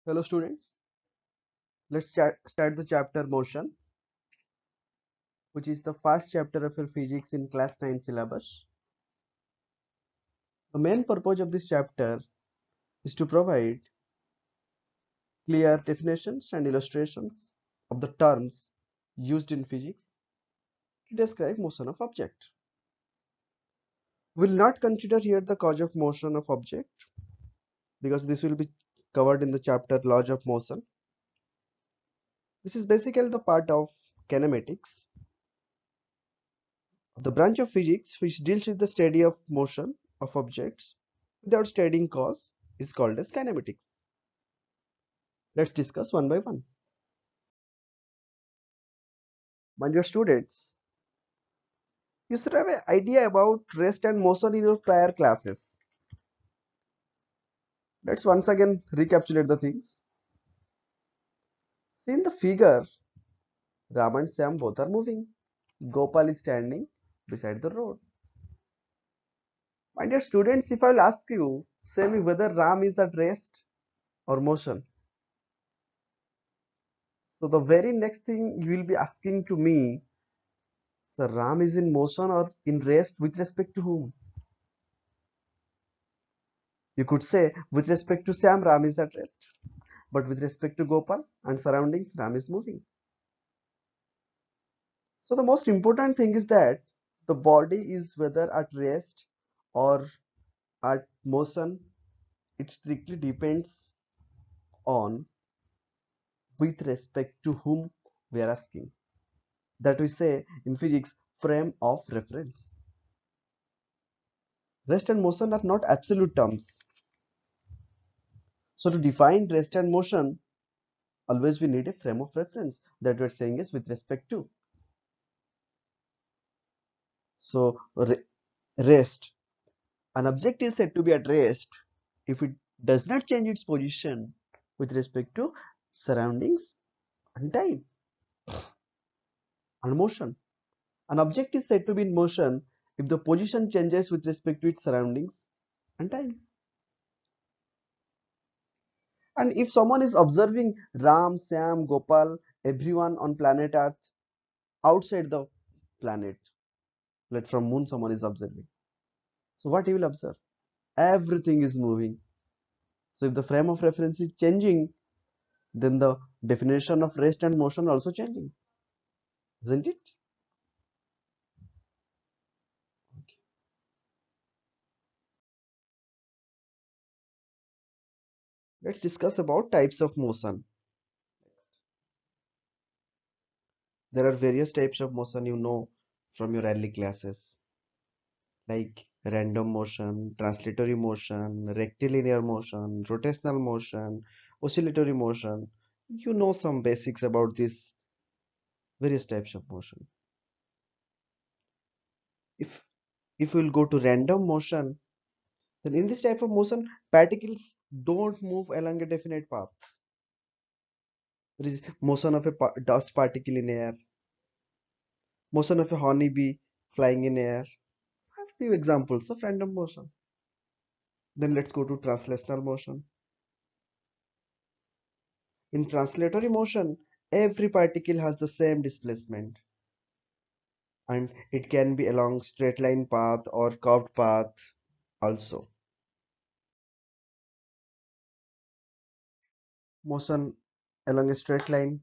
Hello students, let's start the chapter motion, which is the first chapter of your physics in class 9 syllabus. The main purpose of this chapter is to provide clear definitions and illustrations of the terms used in physics to describe motion of object. We will not consider here the cause of motion of object because this will be covered in the chapter laws of motion. This is basically the part of kinematics, the branch of physics which deals with the study of motion of objects without studying cause is called as kinematics. Let's discuss one by one. My dear students, you should have an idea about rest and motion in your prior classes. Let's once again recapitulate the things. See in the figure, Ram and Sam both are moving. Gopal is standing beside the road. My dear students, if I will ask you, say me whether Ram is at rest or motion. So the very next thing you will be asking to me, sir, Ram is in motion or in rest with respect to whom? You could say with respect to Sam, Ram is at rest. But with respect to Gopal and surroundings, Ram is moving. So the most important thing is that the body is whether at rest or at motion. It strictly depends on with respect to whom we are asking. That we say in physics frame of reference. Rest and motion are not absolute terms. So to define rest and motion, always we need a frame of reference that we're saying is with respect to. So rest. An object is said to be at rest if it does not change its position with respect to surroundings and time and motion. An object is said to be in motion if the position changes with respect to its surroundings and time. And if someone is observing Ram, Sam, Gopal, everyone on planet Earth outside the planet, like from moon someone is observing. So what he will observe? Everything is moving. So if the frame of reference is changing, then the definition of rest and motion also changing, isn't it? Let's discuss about types of motion. There are various types of motion you know from your early classes, like random motion, translatory motion, rectilinear motion, rotational motion, oscillatory motion. You know some basics about these various types of motion. If we'll go to random motion, then in this type of motion, particles don't move along a definite path. There is motion of a dust particle in air, motion of a honeybee flying in air. A few examples of random motion. Then let's go to translational motion. In translatory motion, every particle has the same displacement, and it can be along straight line path or curved path also. Motion along a straight line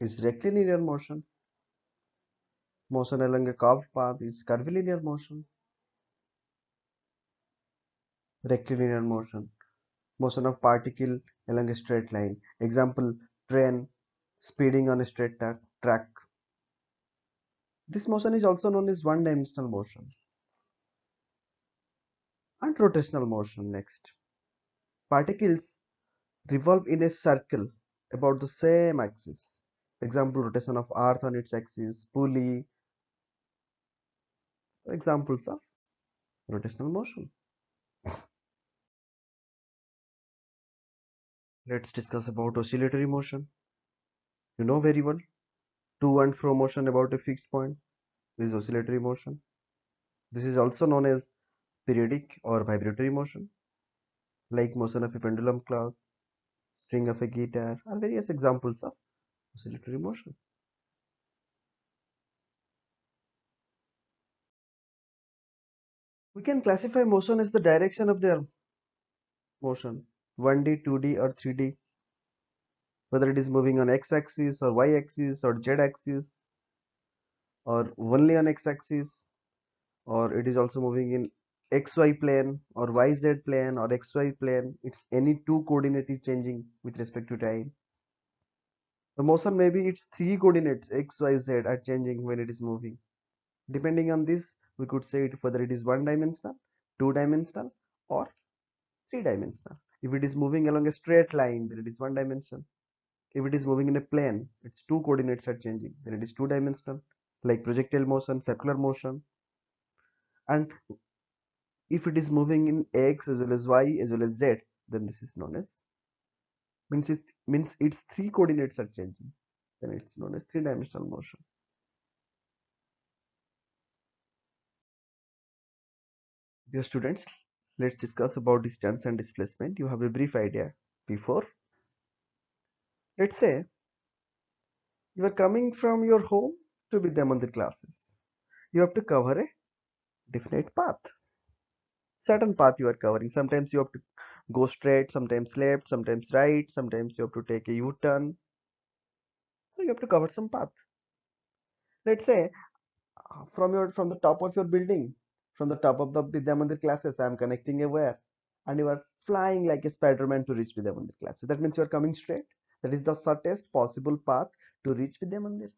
is rectilinear motion. Motion along a curved path is curvilinear motion. Rectilinear motion. Motion of particle along a straight line. Example, train speeding on a straight track. This motion is also known as one-dimensional motion. And rotational motion next. Particles revolve in a circle about the same axis. Example, rotation of Earth on its axis, pulley, examples of rotational motion. Let's discuss about oscillatory motion. You know very well, to and fro motion about a fixed point is oscillatory motion. This is also known as periodic or vibratory motion, like motion of a pendulum clock, string of a guitar are various examples of oscillatory motion. We can classify motion as the direction of their motion, 1D, 2D or 3D, whether it is moving on x-axis or y-axis or z-axis or only on x-axis, or it is also moving in xy plane or yz plane or xy plane. It's any two coordinate is changing with respect to time. The motion maybe its three coordinates x, y, z are changing when it is moving. Depending on this, we could say it whether it is one dimensional, two dimensional, or three dimensional. If it is moving along a straight line, then it is one dimension. If it is moving in a plane, its two coordinates are changing, then it is two dimensional, like projectile motion, circular motion. And if it is moving in x as well as y as well as z, then this is known as means its three coordinates are changing. Then it's known as three-dimensional motion. Dear students, let's discuss about distance and displacement. You have a brief idea before. Let's say you are coming from your home to Vidya Mandir classes. You have to cover a definite path. Certain path you are covering. Sometimes you have to go straight, sometimes left, sometimes right, sometimes you have to take a U-turn. So you have to cover some path. Let's say from the top of your building, from the top of the Vidya Mandir classes, I am connecting a wire, and you are flying like a Spider-Man to reach Vidya Mandir classes. That means you are coming straight. That is the shortest possible path to reach Vidya Mandir.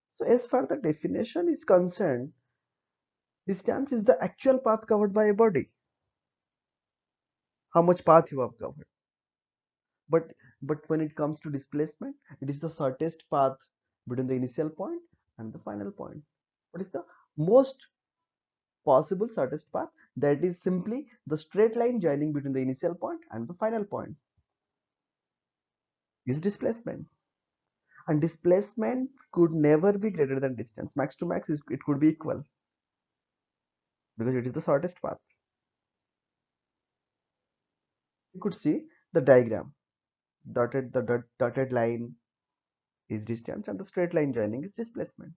So as far the definition is concerned, distance is the actual path covered by a body. How much path you have covered. But when it comes to displacement, it is the shortest path between the initial point and the final point. What is the most possible shortest path? That is simply the straight line joining between the initial point and the final point is displacement. And displacement could never be greater than distance. Max to max it could be equal because it is the shortest path. You could see the diagram. Dotted line is distance and the straight line joining is displacement.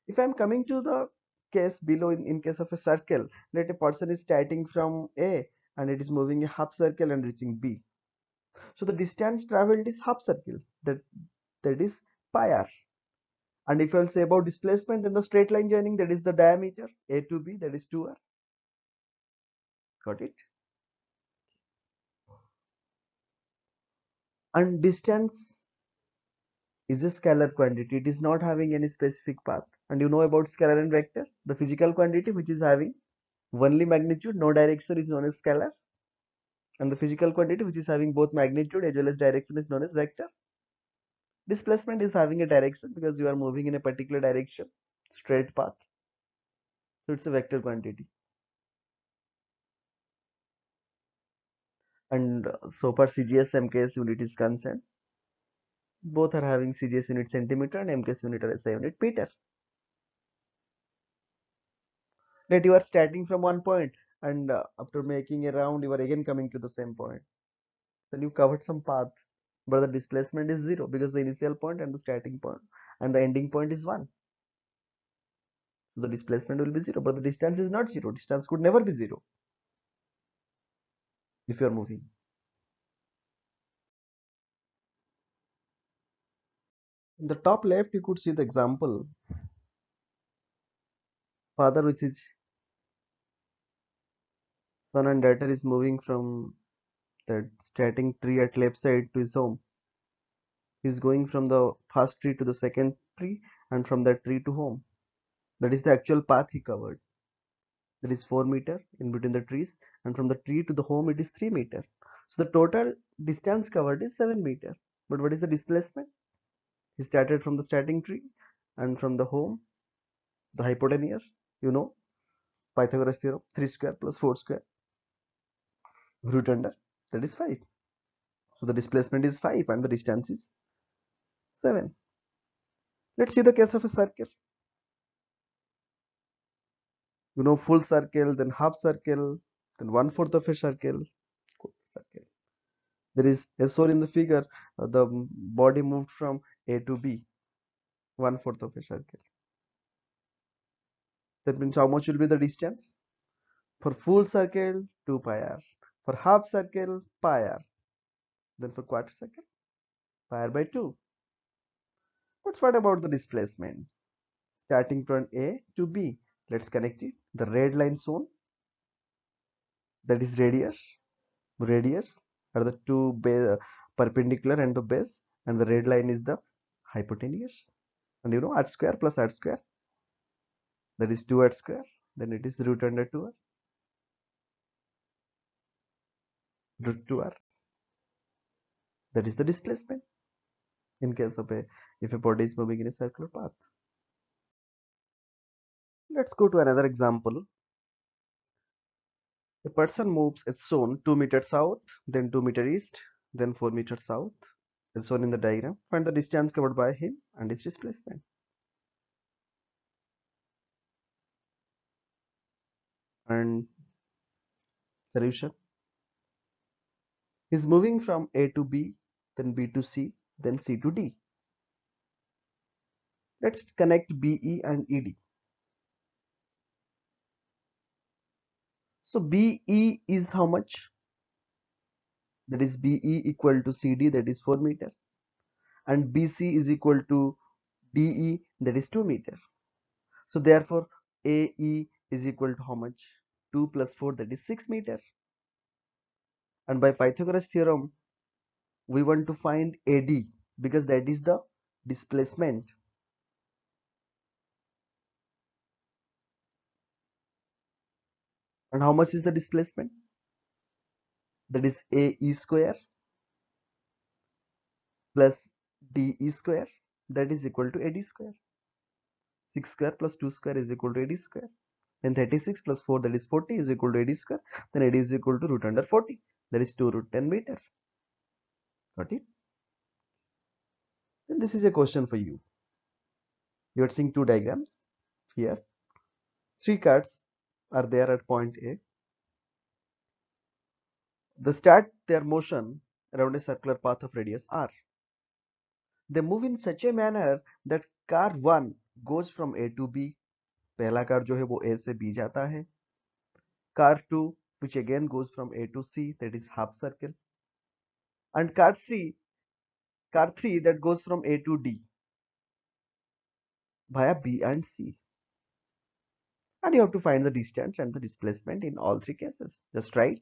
If I am coming to the case below, in case of a circle, let a person is starting from A and it is moving a half circle and reaching B. So the distance traveled is half circle, that is pi r. And if I'll say about displacement, then the straight line joining, that is the diameter A to B, that is 2r. Got it? And distance is a scalar quantity. It is not having any specific path. And you know about scalar and vector, the physical quantity which is having only magnitude, no direction, is known as scalar. And the physical quantity which is having both magnitude as well as direction is known as vector. Displacement is having a direction because you are moving in a particular direction, straight path. So it's a vector quantity. And so far CGS MKS unit is concerned, both are having CGS unit centimeter and MKS unit or SI unit meter. That you are starting from one point and after making a round you are again coming to the same point. Then you covered some path, but the displacement is 0 because the initial point and the starting point and the ending point is 1. So the displacement will be 0, but the distance is not 0. Distance could never be 0 if you are moving. In the top left, you could see the example. Father with his son and daughter is moving from that starting tree at left side to his home. He's going from the first tree to the second tree and from that tree to home. That is the actual path he covered. That is 4 meter in between the trees, and from the tree to the home it is 3 meter. So the total distance covered is 7 meter. But what is the displacement? He started from the starting tree and from the home, the hypotenuse, you know, Pythagoras theorem, 3 square plus 4 square root under, that is 5. So the displacement is 5 and the distance is 7. Let's see the case of a circle. You know, full circle, then half circle, then 1/4 of a circle. There is, as shown in the figure, the body moved from A to B, 1/4 of a circle. That means how much will be the distance? For full circle, 2 pi r. For half circle, pi r. Then for quarter circle, pi r by 2. But what about the displacement? Starting from A to B, let's connect it. The red line shown, that is radius. Radius are the two perpendicular and the base, and the red line is the hypotenuse. And you know, r square plus r square, that is 2r square. Then it is root under 2r, root 2r. That is the displacement in case of if a body is moving in a circular path. Let's go to another example. A person moves, it's shown, 2 meters south, then 2 meters east, then 4 meters south. It's shown in the diagram. Find the distance covered by him and his displacement. And solution. He's moving from A to B, then B to C, then C to D. Let's connect BE and ED. So BE is how much? That is BE equal to CD, that is 4 meter. And BC is equal to DE, that is 2 meter. So therefore AE is equal to how much? 2 plus 4, that is 6 meter. And by Pythagoras theorem, we want to find AD because that is the displacement. And how much is the displacement? That is AE square plus DE square, that is equal to AD square. 6 square plus 2 square is equal to AD square. Then 36 plus 4, that is 40, is equal to AD square. Then AD is equal to root under 40, that is 2 root 10 meter. Got it? Then this is a question for you. You are seeing two diagrams here. 3 cards are there at point A. They start their motion around a circular path of radius r. They move in such a manner that car 1 goes from A to B. पहला car जो है वो A से B जाता है. Car 2 which again goes from A to C, that is half circle. And car 3 that goes from A to D via B and C. And you have to find the distance and the displacement in all three cases. Just write